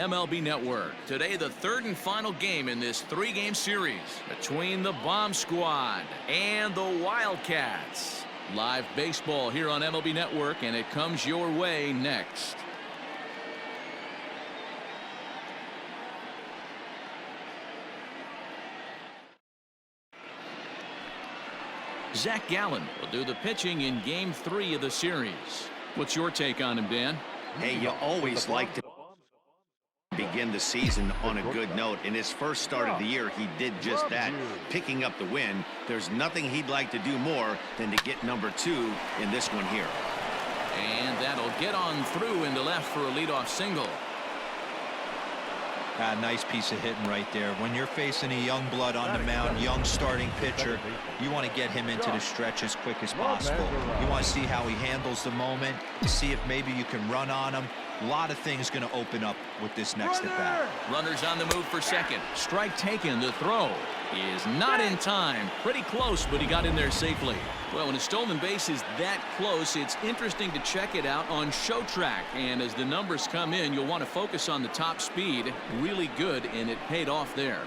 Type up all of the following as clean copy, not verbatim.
MLB Network. Today, the third and final game in this three-game series between the Bomb Squad and the Wildcats. Live baseball here on MLB Network, and it comes your way next. Zach Gallen will do the pitching in Game 3 of the series. What's your take on him, Dan? Hey, you always like to begin the season on a good note. In his first start of the year, he did just that, picking up the win. There's nothing he'd like to do more than to get number 2 in this one here. And that'll get on through into left for a leadoff single. Nice piece of hitting right there. When you're facing a young blood on the mound, young starting pitcher, you want to get him into the stretch as quick as possible. You want to see how he handles the moment, see if maybe you can run on him. A lot of things going to open up with this next at bat. Runners on the move for second. Strike taken. The throw is not in time. Pretty close, but he got in there safely. Well, when a stolen base is that close, it's interesting to check it out on Show Track. And as the numbers come in, you'll want to focus on the top speed. Really good, and it paid off there.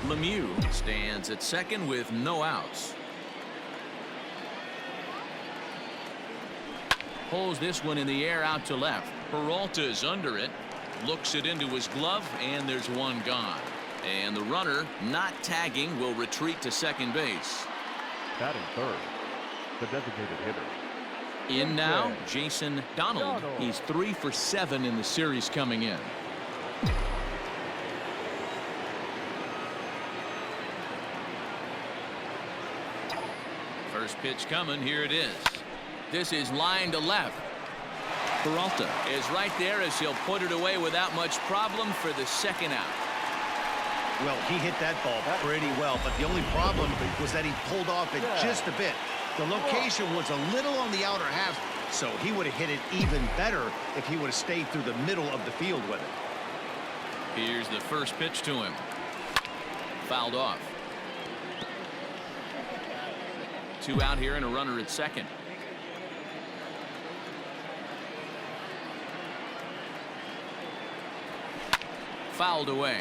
Lemieux stands at second with no outs. Pulls this one in the air out to left. Peralta's under it. Looks it into his glove, and there's one gone. And the runner, not tagging, will retreat to second base. Batting third, the designated hitter. In now, Jason Donald. He's 3 for 7 in the series coming in. First pitch coming. Here it is. This is line to left. Peralta is right there as he'll put it away without much problem for the second out. Well, he hit that ball pretty well, but the only problem was that he pulled off it just a bit. The location was a little on the outer half, so he would have hit it even better if he would have stayed through the middle of the field with it. Here's the first pitch to him. Fouled off. 2 out here and a runner at second. Fouled away.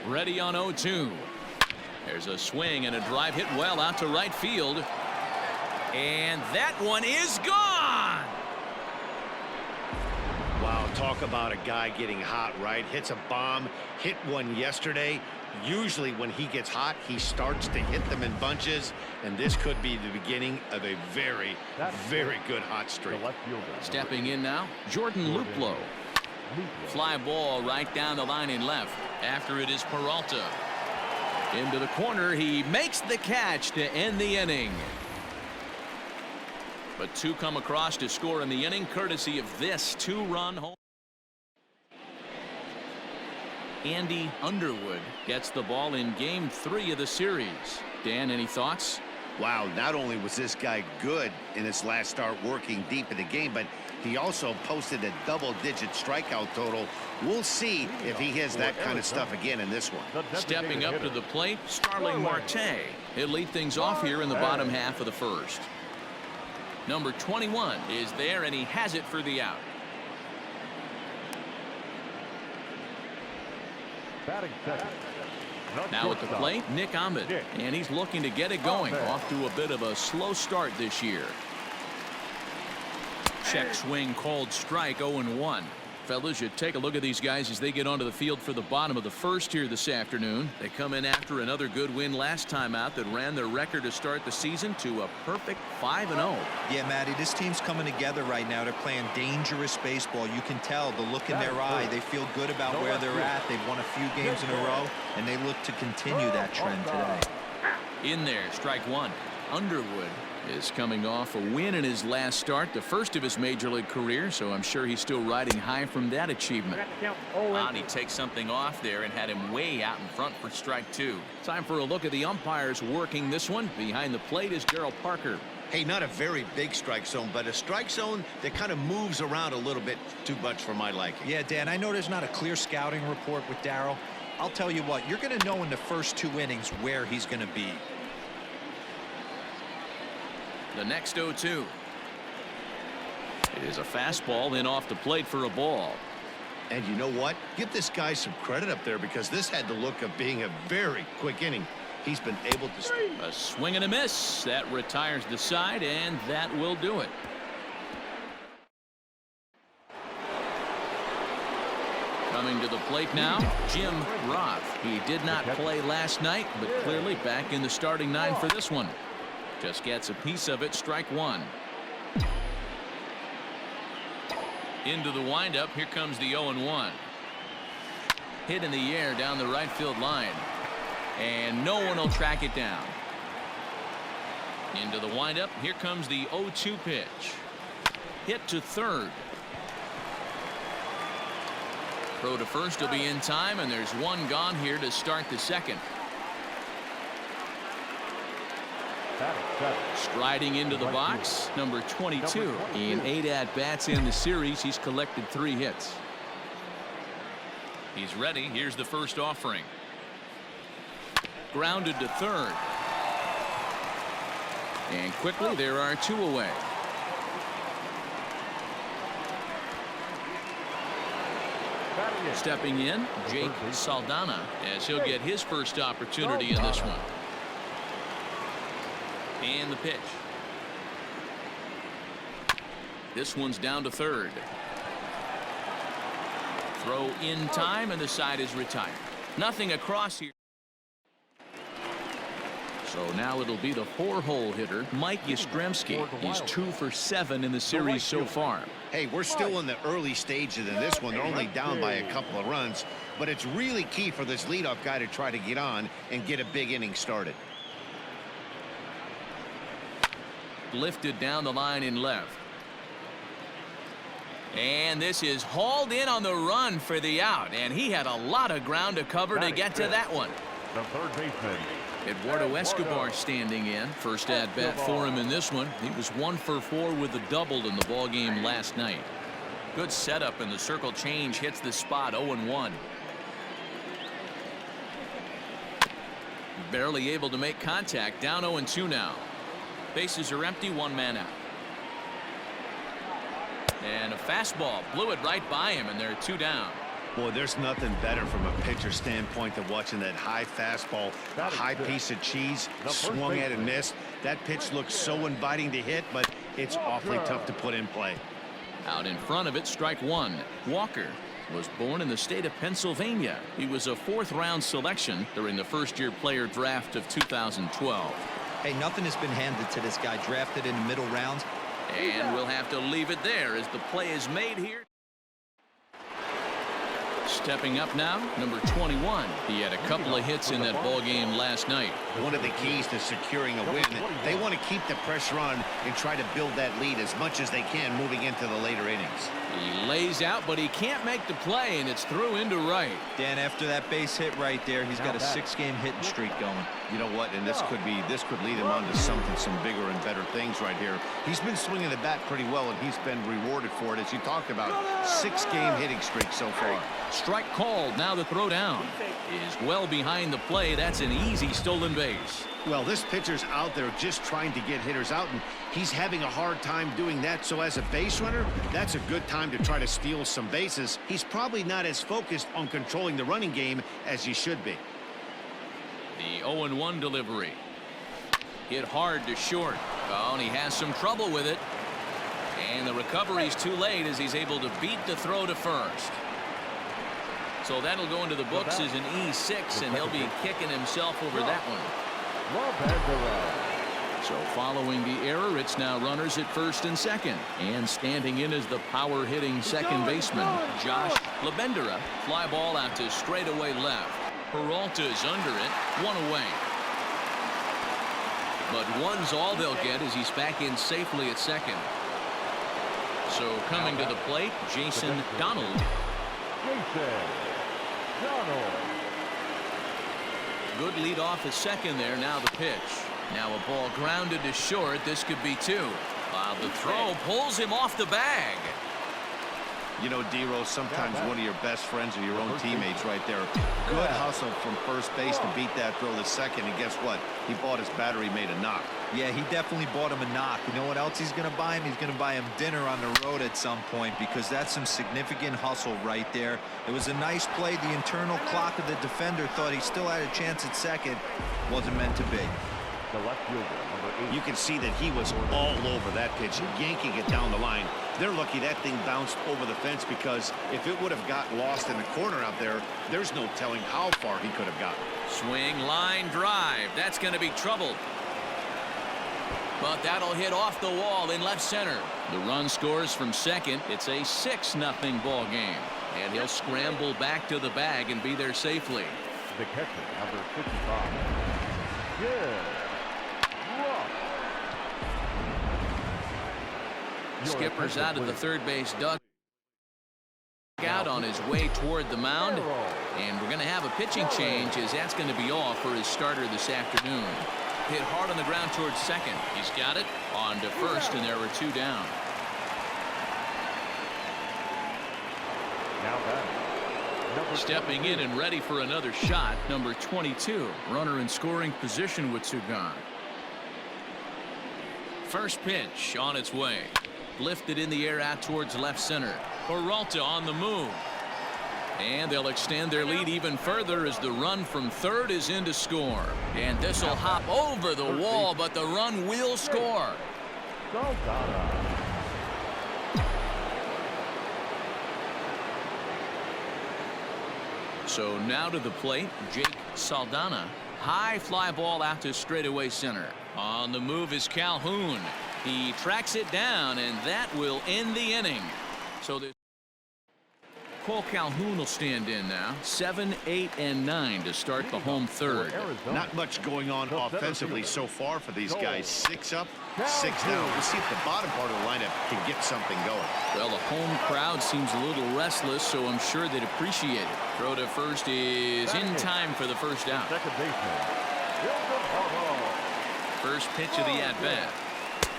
Ready on 0-2. There's a swing and a drive hit well out to right field. And that one is gone. Wow, talk about a guy getting hot, right? Hits a bomb, hit one yesterday. Usually when he gets hot, he starts to hit them in bunches, and this could be the beginning of a very, very good hot streak. Stepping in now, Jordan Luplow. Fly ball right down the line in left. After it is Peralta. Into the corner, he makes the catch to end the inning. But 2 come across to score in the inning, courtesy of this 2-run home. Andy Underwood gets the ball in Game 3 of the series. Dan, any thoughts? Wow, not only was this guy good in his last start working deep in the game, but he also posted a double-digit strikeout total. We'll see if he has that kind of stuff again in this one. Stepping up to the plate, Starling Marte. He'll lead things off here in the bottom half of the first. Number 21 is there, and he has it for the out. Now at the plate, Nick Ahmed, and he's looking to get it going. Off to a bit of a slow start this year. Check swing, called strike, 0-1. Fellas, you take a look at these guys as they get onto the field for the bottom of the first here this afternoon. They come in after another good win last time out that ran their record to start the season to a perfect 5-0. Yeah, Matty, this team's coming together right now. They're playing dangerous baseball. You can tell the look in their eye. They feel good about where they're at. They've won a few games in a row, and they look to continue that trend today. In there, strike 1. Underwood is coming off a win in his last start, the first of his major league career, so I'm sure he's still riding high from that achievement. And he takes something off there and had him way out in front for strike 2. Time for a look at the umpires working this one. Behind the plate is Daryl Parker. Hey, not a very big strike zone, but a strike zone that kind of moves around a little bit too much for my liking. Yeah, Dan, I know there's not a clear scouting report with Daryl. I'll tell you what, you're going to know in the first 2 innings where he's going to be. The next 0-2. It is a fastball in off the plate for a ball. And you know what? Give this guy some credit up there because this had the look of being a very quick inning. He's been able to... A swing and a miss. That retires the side, and that will do it. Coming to the plate now, Jim Roth. He did not play last night, but clearly back in the starting nine for this one. Just gets a piece of it, strike one. Into the windup, here comes the 0-1. Hit in the air down the right field line. And no one will track it down. Into the windup, here comes the 0-2 pitch. Hit to third. Throw to first will be in time, and there's one gone here to start the second. Striding into the box, number 22. In 8 at-bats in the series, he's collected 3 hits. He's ready. Here's the first offering. Grounded to third. And quickly, there are 2 away. Stepping in, Jake Saldana, as he'll get his first opportunity in this one. And the pitch. This one's down to third. Throw in time, and the side is retired. Nothing across here. So now it'll be the 4-hole hitter, Mike Yastrzemski. He's 2 for 7 in the series so far. Hey, we're still in the early stages in this one. They're only down by a couple of runs, but it's really key for this leadoff guy to try to get on and get a big inning started. Lifted down the line in left. And this is hauled in on the run for the out, and he had a lot of ground to cover to get to that one. The third baseman, Eduardo Escobar standing in. First at bat for him in this one. He was 1 for 4 with a double in the ball game last night. Good setup, and the circle change hits the spot. 0-1. Barely able to make contact. Down 0-2 now. Bases are empty, 1 man out. And a fastball blew it right by him, and there are 2 down. Boy, there's nothing better from a pitcher standpoint than watching that high fastball, a high piece of cheese, swung at and missed. That pitch looks so inviting to hit, but it's awfully tough to put in play. Out in front of it, strike one. Walker was born in the state of Pennsylvania. He was a 4th-round selection during the first-year player draft of 2012. Hey, nothing has been handed to this guy. Drafted in the middle rounds. And we'll have to leave it there as the play is made here. Stepping up now, number 21. He had a couple of hits in that ball game last night. One of the keys to securing a win, they want to keep the pressure on and try to build that lead as much as they can moving into the later innings. He lays out, but he can't make the play, and it's through into right. Dan, after that base hit right there, he's got a 6-game hitting streak going. You know what? And this could lead him on to some bigger and better things right here. He's been swinging the bat pretty well, and he's been rewarded for it, as you talked about. 6-game hitting streak so far. Strike called. Now the throw down is well behind the play. That's an easy stolen base. Well, this pitcher's out there just trying to get hitters out, and he's having a hard time doing that. So as a base runner, that's a good time to try to steal some bases. He's probably not as focused on controlling the running game as he should be. The 0-1 delivery. Hit hard to short. Oh, and he has some trouble with it. And the recovery's too late as he's able to beat the throw to first. So that'll go into the books as an E6, and he'll be kicking himself over that one. So following the error, it's now runners at first and second. And standing in is the power-hitting second baseman, Josh Labendera. Fly ball out to straightaway left. Peralta's under it, 1 away. But 1's all they'll get as he's back in safely at second. So coming to the plate, Jason Donald. Good lead off at second there. Now the pitch. Now a ball grounded to short. This could be 2. While the throw pulls him off the bag. You know, D-Rose, sometimes one of your best friends are your own teammates right there. Good hustle from first base to beat that throw to second, and guess what? He bought his battery made a knock. Yeah, he definitely bought him a knock. You know what else he's going to buy him? He's going to buy him dinner on the road at some point, because that's some significant hustle right there. It was a nice play. The internal clock of the defender thought he still had a chance at second. Wasn't meant to be. The left fielder, number 8. You can see that he was all over that pitch, yanking it down the line. They're lucky that thing bounced over the fence, because if it would have got lost in the corner out there, there's no telling how far he could have gotten. Swing, line, drive. That's going to be trouble. But that'll hit off the wall in left center. The run scores from second. It's a 6-0 ball game. And he'll scramble back to the bag and be there safely. The catcher, number 55. Good. Skipper's out of the third base dugout on his way toward the mound. And we're going to have a pitching change, as that's going to be off for his starter this afternoon. Hit hard on the ground towards second. He's got it on to first, and there were 2 down. Now that. Stepping in and ready for another shot, number 22. Runner in scoring position with 2 gone. First pitch on its way. Lifted in the air out towards left center. Peralta on the move. And they'll extend their lead even further as the run from third is in to score. And this will hop over the wall, but the run will score. So now to the plate, Jake Saldana. High fly ball out to straightaway center. On the move is Calhoun. He tracks it down, and that will end the inning. So the Cole Calhoun will stand in now. 7, 8, and 9 to start the home third. Not much going on offensively so far for these guys. 6 up, 6 down. We'll see if the bottom part of the lineup can get something going. Well, the home crowd seems a little restless, so I'm sure they'd appreciate it. Throw to first is in time for the first out. Second baseman. First pitch of the at-bat.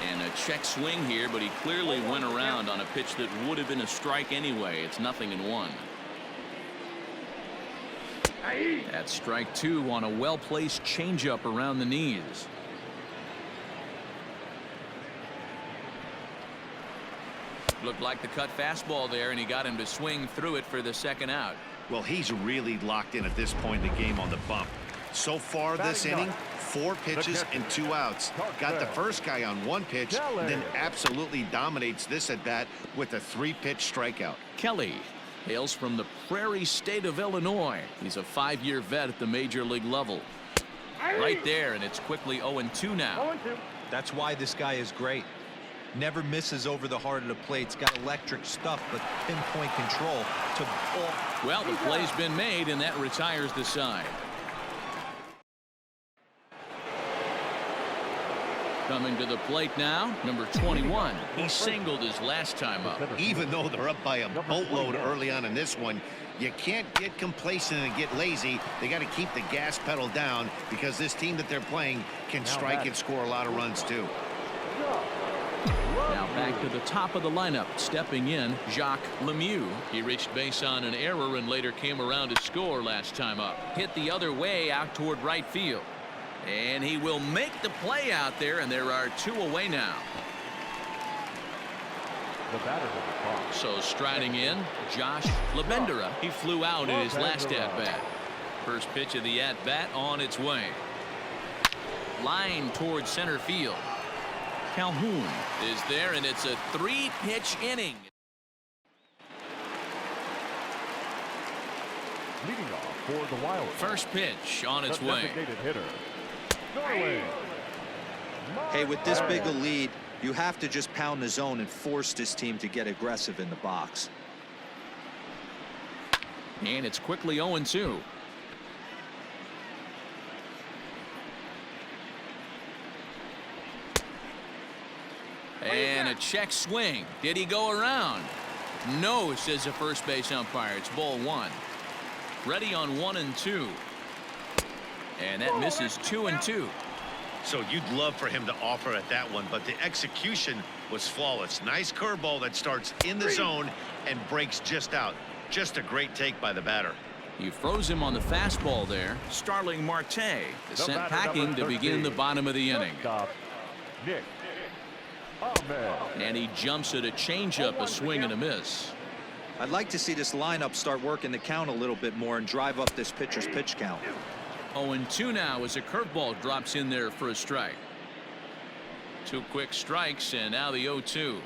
And a check swing here, but he clearly went around on a pitch that would have been a strike anyway. It's 0-1. That's strike 2 on a well-placed changeup around the knees. Looked like the cut fastball there, and he got him to swing through it for the second out. Well, he's really locked in at this point in the game on the bump. So far this inning, 4 pitches and 2 outs. Got the first guy on 1 pitch, then absolutely dominates this at bat with a 3-pitch strikeout. Kelly hails from the prairie state of Illinois. He's a 5-year vet at the major league level. Right there, and it's quickly 0-2 now. That's why this guy is great. Never misses over the heart of the plate. He's got electric stuff, but pinpoint control to all. Well, the play's been made, and that retires the side. Coming to the plate now, number 21. He singled his last time up. Even though they're up by a boatload early on in this one, you can't get complacent and get lazy. They got to keep the gas pedal down, because this team that they're playing can strike and score a lot of runs too. Now back to the top of the lineup. Stepping in, Jacques Lemieux. He reached base on an error and later came around to score last time up. Hit the other way out toward right field. And he will make the play out there, and there are 2 away now. So striding in, Josh Labendera. He flew out in his last at-bat. First pitch of the at-bat on its way. Line towards center field. Calhoun is there, and it's a 3-pitch inning. Leading off for the Wild. First pitch on its way. Hey, with this big a lead, you have to just pound the zone and force this team to get aggressive in the box. And it's quickly 0-2. And a check swing. Did he go around? No, says the first base umpire. It's ball 1. Ready on 1-2. And that misses 2-2. So you'd love for him to offer at that one, but the execution was flawless. Nice curveball that starts in the zone and breaks just out. Just a great take by the batter. You froze him on the fastball there. Starling Marte is sent packing to begin the bottom of the inning. Nick. And he jumps at a changeup, a swing and a miss. I'd like to see this lineup start working the count a little bit more and drive up this pitcher's pitch count. 0-2 now as a curveball drops in there for a strike. 2 quick strikes and now the 0-2.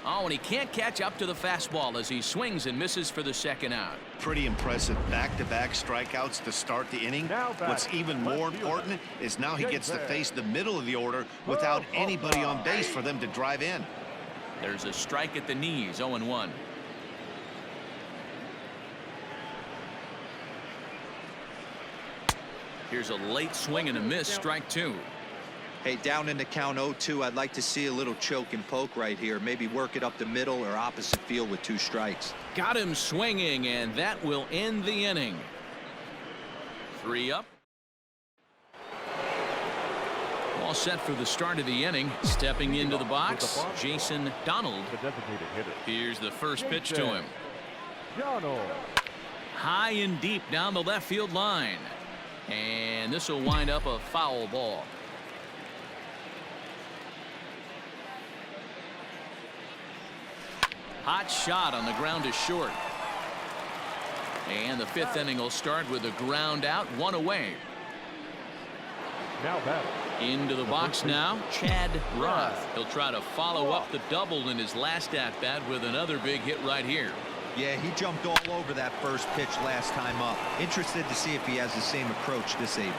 Oh, and he can't catch up to the fastball as he swings and misses for the second out. Pretty impressive back-to-back strikeouts to start the inning. What's even more important is now he gets to face the middle of the order without anybody on base for them to drive in. There's a strike at the knees. 0-1. Here's a late swing and a miss. Strike 2. Hey, down in the count 0-2, I'd like to see a little choke and poke right here. Maybe work it up the middle or opposite field with 2 strikes. Got him swinging, and that will end the inning. 3 up. All set for the start of the inning. Stepping into the box, Jason Donald. Here's the first pitch to him. High and deep down the left field line. And this will wind up a foul ball. Hot shot on the ground is short. And the 5th inning will start with a ground out, 1 away. Now batter. Into the box now, Chad Roth. He'll try to follow up the double in his last at-bat with another big hit right here. Yeah, he jumped all over that first pitch last time up. Interested to see if he has the same approach this AB.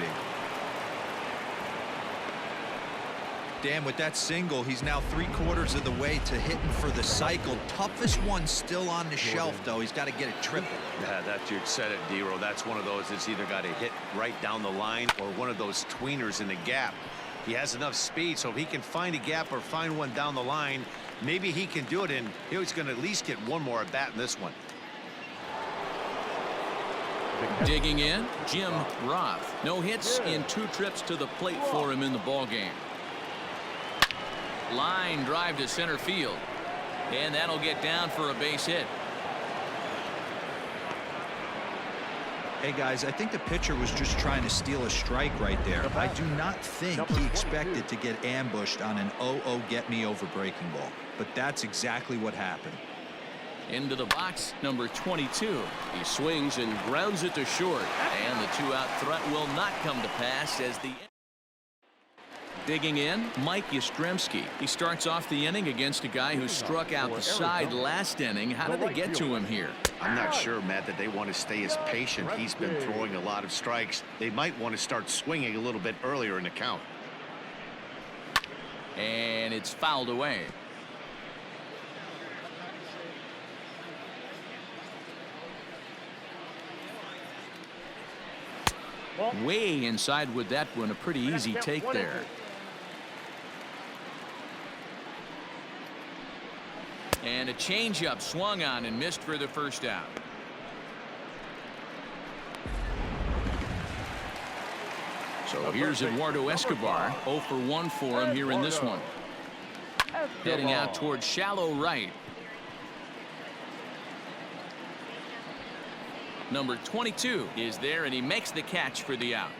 Dan, with that single, he's now 3/4 of the way to hitting for the cycle. Toughest one still on the shelf, though. He's got to get it triple. Yeah, you said it, D-Row. That's one of those that's either got to hit right down the line or one of those tweeners in the gap. He has enough speed, so if he can find a gap or find one down the line, maybe he can do it, and he's going to at least get one more at bat in this one. Digging in, Jim Roth. No hits in 2 trips to the plate for him in the ball game. Line drive to center field, and that'll get down for a base hit. Hey guys, I think the pitcher was just trying to steal a strike right there. I do not think he expected to get ambushed on an 0-0 get me over breaking ball, but that's exactly what happened. Into the box, number 22. He swings and grounds it to short, and the 2-out threat will not come to pass as the digging in, Mike Yastrzemski. He starts off the inning against a guy who struck out the side last inning. How did they get to him here? I'm not sure, Matt, that they want to stay as patient. He's been throwing a lot of strikes. They might want to start swinging a little bit earlier in the count. And it's fouled away. Way inside with that one. A pretty easy take there. And a changeup swung on and missed for the first out. So here's Eduardo Escobar. 0 for 1 for him here in this one. Heading out towards shallow right. Number 22 is there, and he makes the catch for the out.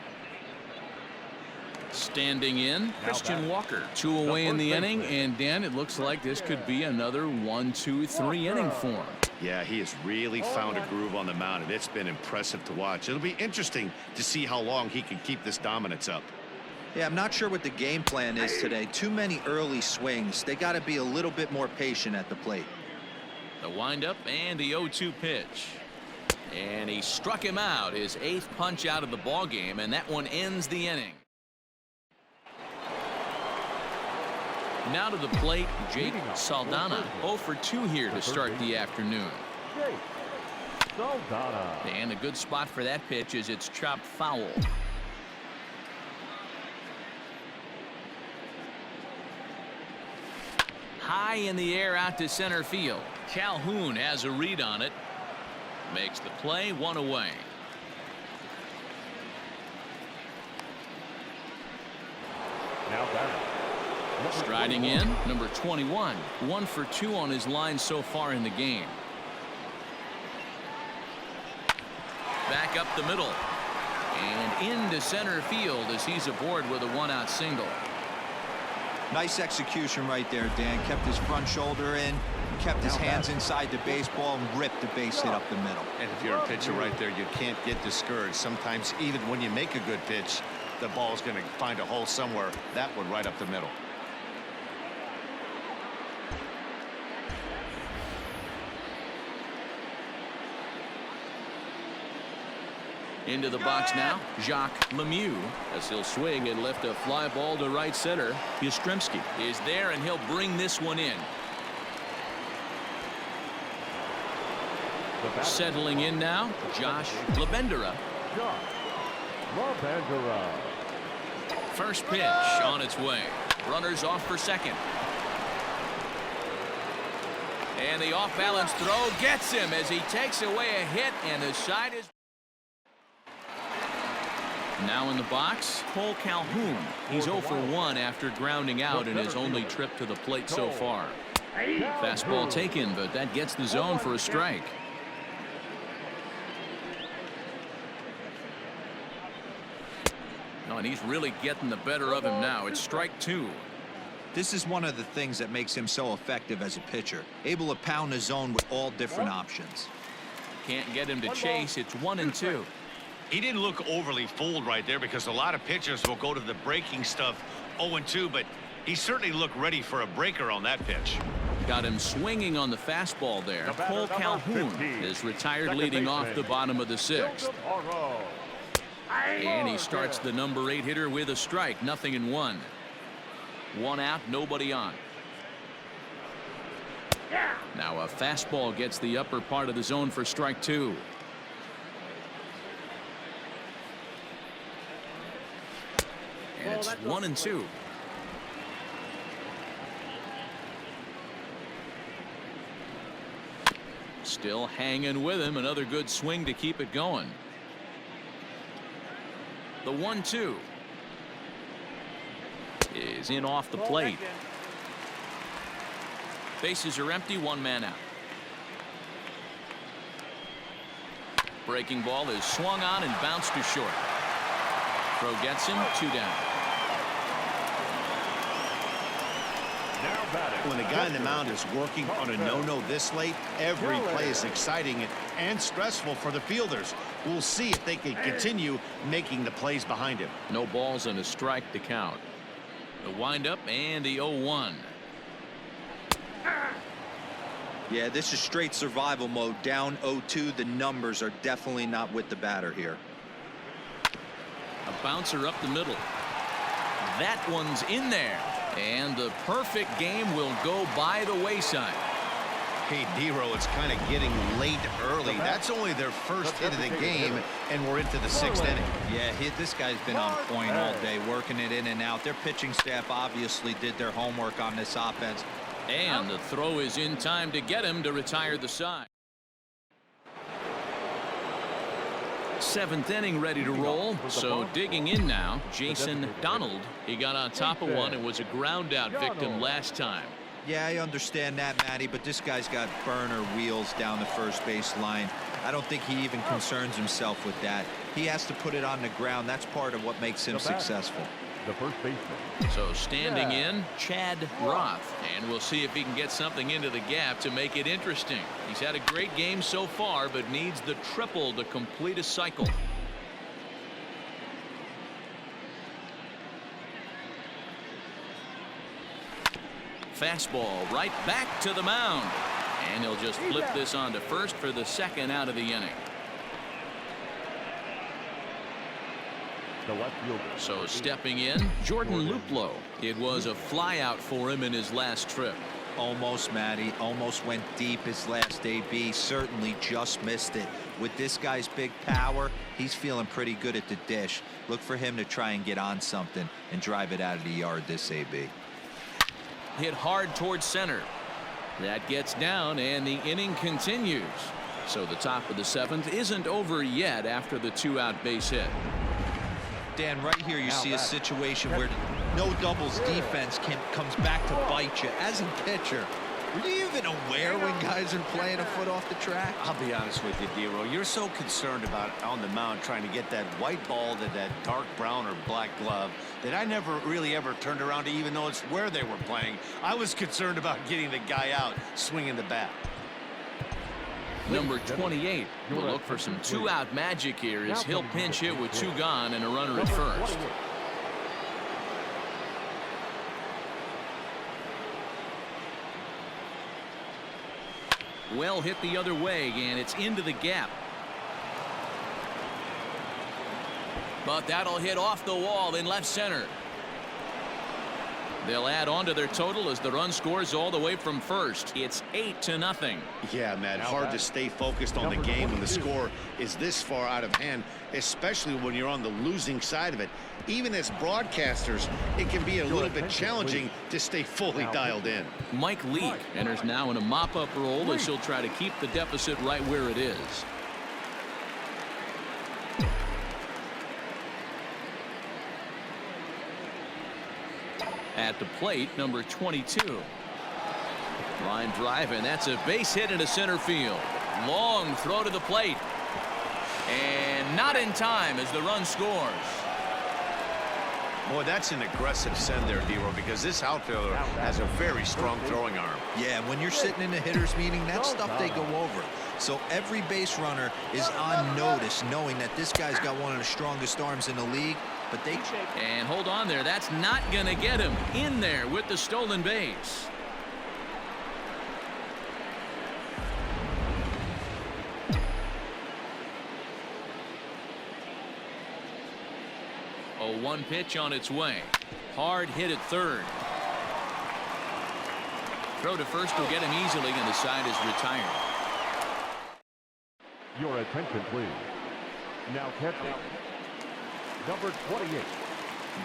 Standing in, Christian Walker. 2 away in the inning, and Dan, it looks like this could be another 1-2-3 inning for him. Yeah, he has really found a groove on the mound, and it's been impressive to watch. It'll be interesting to see how long he can keep this dominance up. Yeah, I'm not sure what the game plan is today. Too many early swings. They got to be a little bit more patient at the plate. The windup and the 0-2 pitch. And he struck him out, his 8th punch out of the ball game, and that one ends the inning. Now to the plate, Jake Saldana. 0 for 2 here to start the afternoon. And a good spot for that pitch as it's chopped foul. High in the air out to center field. Calhoun has a read on it. Makes the play, 1 away. batter. Striding in, number 21. 1 for 2 on his line so far in the game. Back up the middle. And into center field as he's aboard with a 1-out single. Nice execution right there, Dan. Kept his front shoulder in, kept his hands inside the baseball, and ripped the base hit up the middle. And if you're a pitcher right there, you can't get discouraged. Sometimes even when you make a good pitch, the ball's going to find a hole somewhere. That one right up the middle. Into the box now, Jacques Lemieux, as he'll swing and lift a fly ball to right center. Yastrzemski is there, and he'll bring this one in. Settling in now, Josh Labendera. First pitch on its way. Runners off for second. And the off-balance throw gets him as he takes away a hit, and the side is... Now in the box, Cole Calhoun. He's 0 for 1 after grounding out in his only trip to the plate so far. Fastball taken, but that gets the zone for a strike. Oh, and he's really getting the better of him now. It's strike 2. This is one of the things that makes him so effective as a pitcher. Able to pound the zone with all different options. Can't get him to chase. It's 1-2. He didn't look overly fooled right there because a lot of pitchers will go to the breaking stuff 0-2, but he certainly looked ready for a breaker on that pitch. Got him swinging on the fastball there. Cole Calhoun is retired leading off the bottom of the 6th. And he starts the number 8 hitter with a strike. 0-1. 1 out, nobody on. Now a fastball gets the upper part of the zone for strike 2. And it's 1-2. Still hanging with him. Another good swing to keep it going. The 1-2 is in off the plate. Bases are empty. 1 man out. Breaking ball is swung on and bounced to short. Throw gets him. 2 down. When the guy in the mound is working on a no-no this late, every play is exciting and stressful for the fielders. We'll see if they can continue making the plays behind him. No balls and a strike to count. The windup and the 0-1. Yeah, this is straight survival mode. Down 0-2. The numbers are definitely not with the batter here. A bouncer up the middle. That one's in there. And the perfect game will go by the wayside. Hey, Nero, it's kind of getting late early. That's only their first hit of the game, and we're into the 6th inning. Yeah, this guy's been on point all day, working it in and out. Their pitching staff obviously did their homework on this offense. And the throw is in time to get him to retire the side. 7th inning ready to roll. So digging in now, Jason Donald. He got on top of one and was a ground out victim last time. Yeah, I understand that, Matty, but this guy's got burner wheels down the first base line. I don't think he even concerns himself with that. He has to put it on the ground. That's part of what makes him successful. The first baseman. So standing in, Chad Roth, and we'll see if he can get something into the gap to make it interesting. He's had a great game so far, but needs the triple to complete a cycle. Fastball right back to the mound, and he'll just flip this on to first for the 2nd out of the inning. The left fielder. So stepping in, Jordan Luplow. It was a flyout for him in his last trip. Almost, Matty. Almost went deep his last AB. Certainly just missed it. With this guy's big power, he's feeling pretty good at the dish. Look for him to try and get on something and drive it out of the yard this AB. Hit hard towards center. That gets down, and the inning continues. So the top of the 7th isn't over yet after the 2-out base hit. Dan, right here you see a situation where no doubles defense comes back to bite you. As a pitcher, were you even aware when guys are playing a foot off the track? I'll be honest with you, D-Row. You're so concerned about on the mound trying to get that white ball to that dark brown or black glove that I never really ever turned around to even notice where they were playing. I was concerned about getting the guy out swinging the bat. Number 28 will look for some two-out magic here as he'll pinch hit with two gone and a runner at first. Well hit the other way, and it's into the gap. But that'll hit off the wall in left center. They'll add on to their total as the run scores all the way from first. It's 8-0. Yeah, Matt, hard to stay focused on the game when the score is this far out of hand, especially when you're on the losing side of it. Even as broadcasters, it can be a little bit challenging to stay fully dialed in. Mike Leake enters now in a mop-up role as he'll try to keep the deficit right where it is. At the plate, number 22. Line drive, and that's a base hit into center field. Long throw to the plate. And not in time as the run scores. Boy, that's an aggressive send there, D-Row, because this outfielder has a very strong throwing arm. Yeah, when you're sitting in a hitter's meeting, that's stuff they go over. So every base runner is on notice, knowing that this guy's got one of the strongest arms in the league. But they and hold on there. That's not going to get him in there with the stolen base. A 1 pitch on its way. Hard hit at third. Throw to first will get him easily, and the side is retired. Your attention, please. Now catching. Number 28.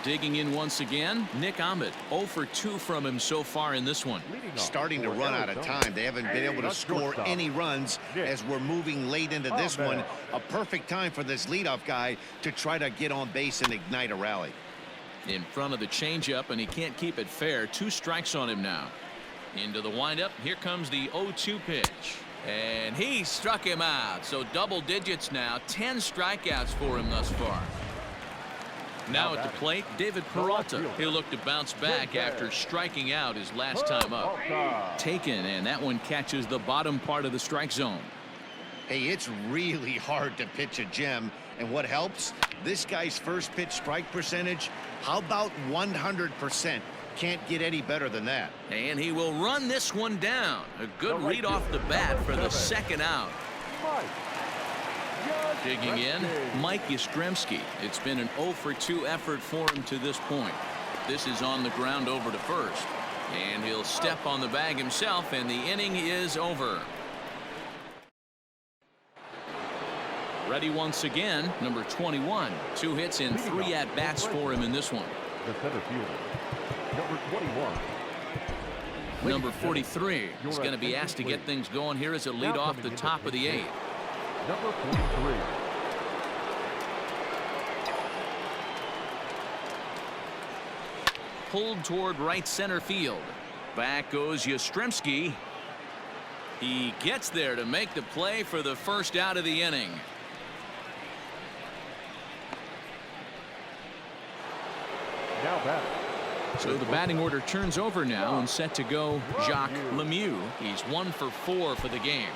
Digging in once again, Nick Ahmed. 0 for 2 from him so far in this one. Starting to run out of time. They haven't been able to score any runs as we're moving late into this one. A perfect time for this leadoff guy to try to get on base and ignite a rally. In front of the changeup, and he can't keep it fair. 2 strikes on him now. Into the windup. Here comes the 0-2 pitch. And he struck him out. So double digits now. 10 strikeouts for him thus far. Now at the plate, David Peralta. He'll look to bounce back after striking out his last time up. Taken, and that one catches the bottom part of the strike zone. Hey, it's really hard to pitch a gem, and what helps? This guy's first pitch strike percentage, how about 100%? Can't get any better than that. And he will run this one down. A good read off the bat for the second out. Digging in, Mike Yastrzemski. It's been an 0 for 2 effort for him to this point. This is on the ground over to first. And he'll step on the bag himself, and the inning is over. Ready once again, number 21. 2 hits and 3 at-bats for him in this one. The center fielder, number 21. Number 43 is going to be asked to get things going here as a lead off the top of the 8th. Number 43. Pulled toward right center field. Back goes Yastrzemski. He gets there to make the play for the first out of the inning. Now batting. So the batting order turns over now and set to go Jacques Lemieux. He's 1 for 4 for the game.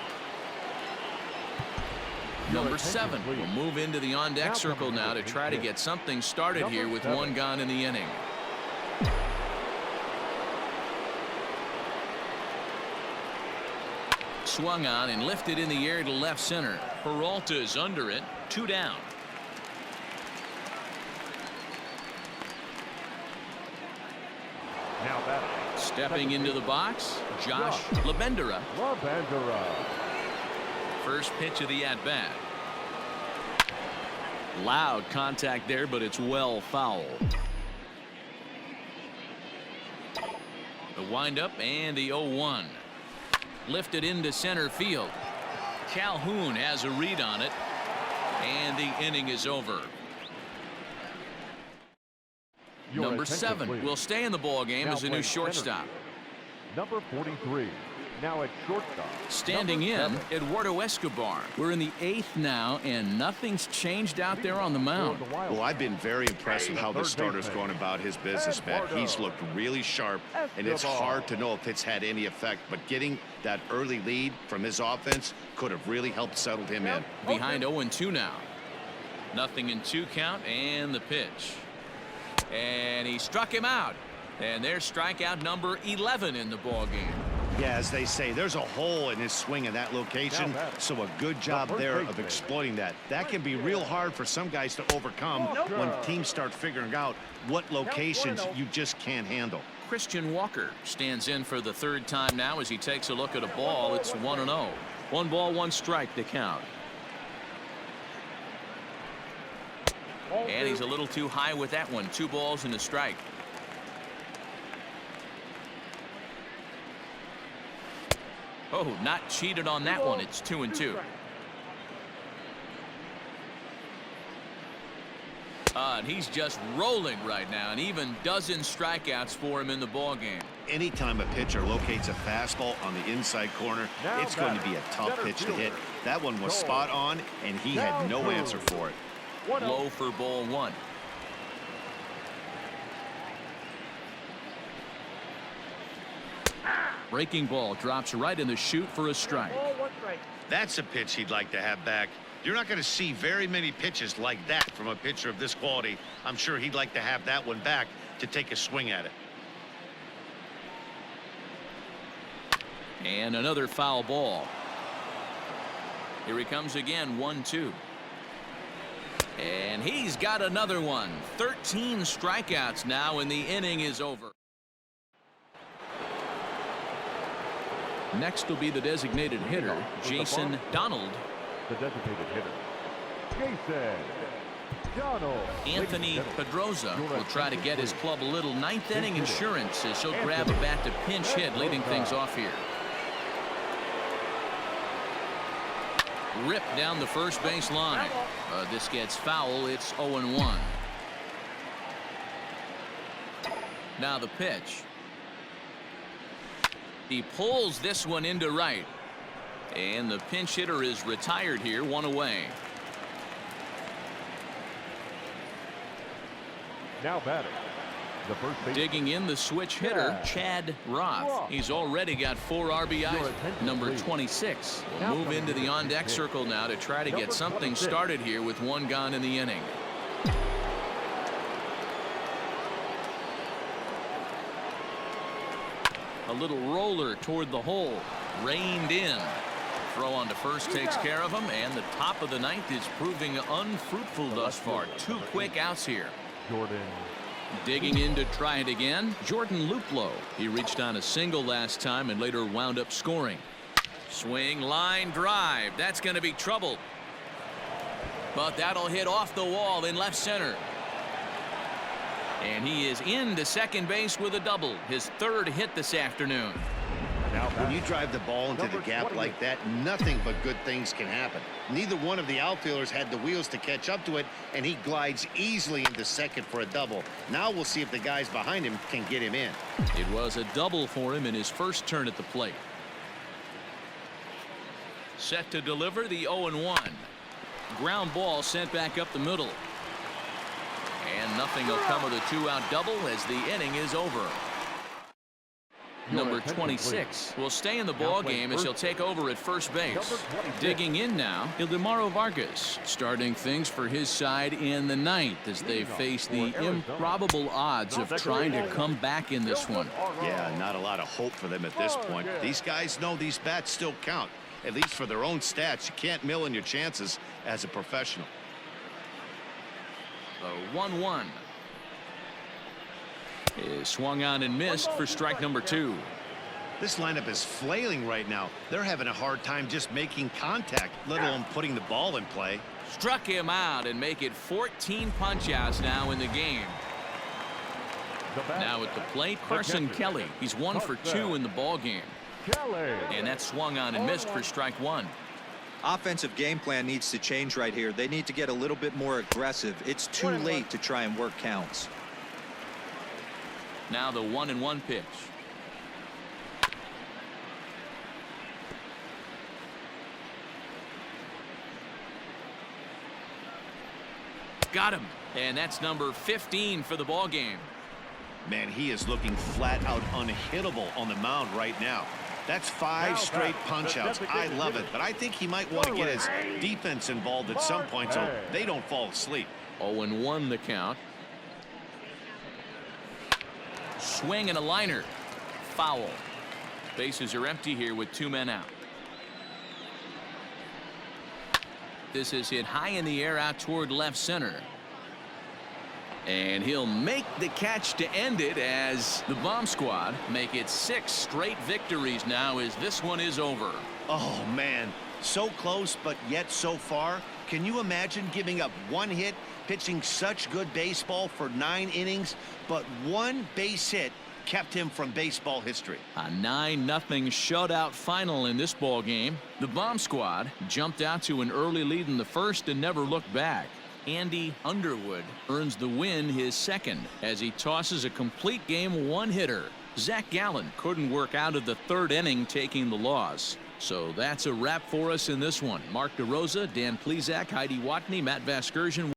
Number 7 will move into the on-deck circle now to try to get something started here with 1 gone in the inning. Swung on and lifted in the air to left center. Peralta's under it. 2 down. Now batting. Stepping into the box, Josh Labendera. First pitch of the at-bat. Loud contact there, but it's well foul. The windup and the 0-1. Lifted into center field. Calhoun has a read on it, and the inning is over. Number 7 will stay in the ball game as a new shortstop. Number 43. Now at shortstop. Standing in, Eduardo Escobar. We're in the 8th now, and nothing's changed out there on the mound. Well, I've been very impressed with how the starter's going about his business, Matt. He's looked really sharp, and it's hard to know if it's had any effect, but getting that early lead from his offense could have really helped settle him in. Behind 0-2 now. Nothing in 2 count, and the pitch. And he struck him out. And there's strikeout number 11 in the ball game. Yeah, as they say, there's a hole in his swing in that location, so a good job there of exploiting that. That can be real hard for some guys to overcome when teams start figuring out what locations you just can't handle. Christian Walker stands in for the 3rd time now as he takes a look at a ball. It's 1-0. 1 ball, 1 strike to count. And he's a little too high with that one. 2 balls and a strike. Oh, not cheated on that one. It's 2-2. And he's just rolling right now, and even dozen strikeouts for him in the ball game. Anytime a pitcher locates a fastball on the inside corner, it's going to be a tough pitch to hit. That one was spot on, and he had no answer for it. Low for ball 1. Breaking ball drops right in the chute for a strike. That's a pitch he'd like to have back. You're not going to see very many pitches like that from a pitcher of this quality. I'm sure he'd like to have that one back to take a swing at it. And another foul ball. Here he comes again. 1-2. And he's got another one. 13 strikeouts now, and the inning is over. Next will be the designated hitter, Jason Donald. The designated hitter, Jason Donald. Anthony Pedroza will try to get his club a little 9th inning insurance as he'll grab a bat to pinch hit, leading things off here. Ripped down the first base line. This gets foul. It's 0-1. Now the pitch. He pulls this one into right. And the pinch hitter is retired here, 1 away. Now batting. The first base. Digging in the switch hitter, Chad Roth. He's already got 4 RBIs. Number 26 will move into the on-deck circle now to try to get something started here with 1 gone in the inning. A little roller toward the hole. Reined in. Throw on to first takes care of him, and the top of the 9th is proving unfruitful thus far. 2 quick outs here. Jordan. Digging in to try it again, Jordan Luplow. He reached on a single last time and later wound up scoring. Swing, line drive. That's going to be trouble. But that'll hit off the wall in left center. And he is into second base with a double. His 3rd hit this afternoon. When you drive the ball into the gap like that, nothing but good things can happen. Neither one of the outfielders had the wheels to catch up to it, and he glides easily into second for a double. Now we'll see if the guys behind him can get him in. It was a double for him in his first turn at the plate. Set to deliver the 0-1. Ground ball sent back up the middle. And nothing will come of the 2-out double as the inning is over. Number 26 will stay in the ball game as he'll take over at first base. Digging in now, Ildemaro Vargas, starting things for his side in the 9th as they face the improbable odds of trying to come back in this one. Yeah, not a lot of hope for them at this point. These guys know these bats still count, at least for their own stats. You can't mill in your chances as a professional. The 1-1 is swung on and missed for strike number 2. This lineup is flailing right now. They're having a hard time just making contact, let alone putting the ball in play. Struck him out and make it 14 punch-outs now in the game. Now at the plate, Carson Kelly. He's 1 for 2 in the ball game. And that swung on and missed for strike 1. Offensive game plan needs to change right here. They need to get a little bit more aggressive. It's too late to try and work counts. Now the 1-1 pitch. Got him. And that's number 15 for the ball game. Man, he is looking flat out unhittable on the mound right now. That's 5 straight punch-outs. I love it, but I think he might want to get his defense involved at some point so they don't fall asleep. 0-1 the count. Swing and a liner. Foul. Bases are empty here with 2 men out. This is hit high in the air out toward left center. And he'll make the catch to end it as the Bomb Squad make it 6 straight victories now as this one is over. Oh, man. So close, but yet so far. Can you imagine giving up 1 hit, pitching such good baseball for 9 innings, but 1 base hit kept him from baseball history? A 9-0 shutout final in this ball game. The Bomb Squad jumped out to an early lead in the first and never looked back. Andy Underwood earns the win, his second, as he tosses a complete game 1-hitter. Zach Gallen couldn't work out of the 3rd inning, taking the loss. So that's a wrap for us in this one. Mark DeRosa, Dan Plesac, Heidi Watney, Matt Vasgersian.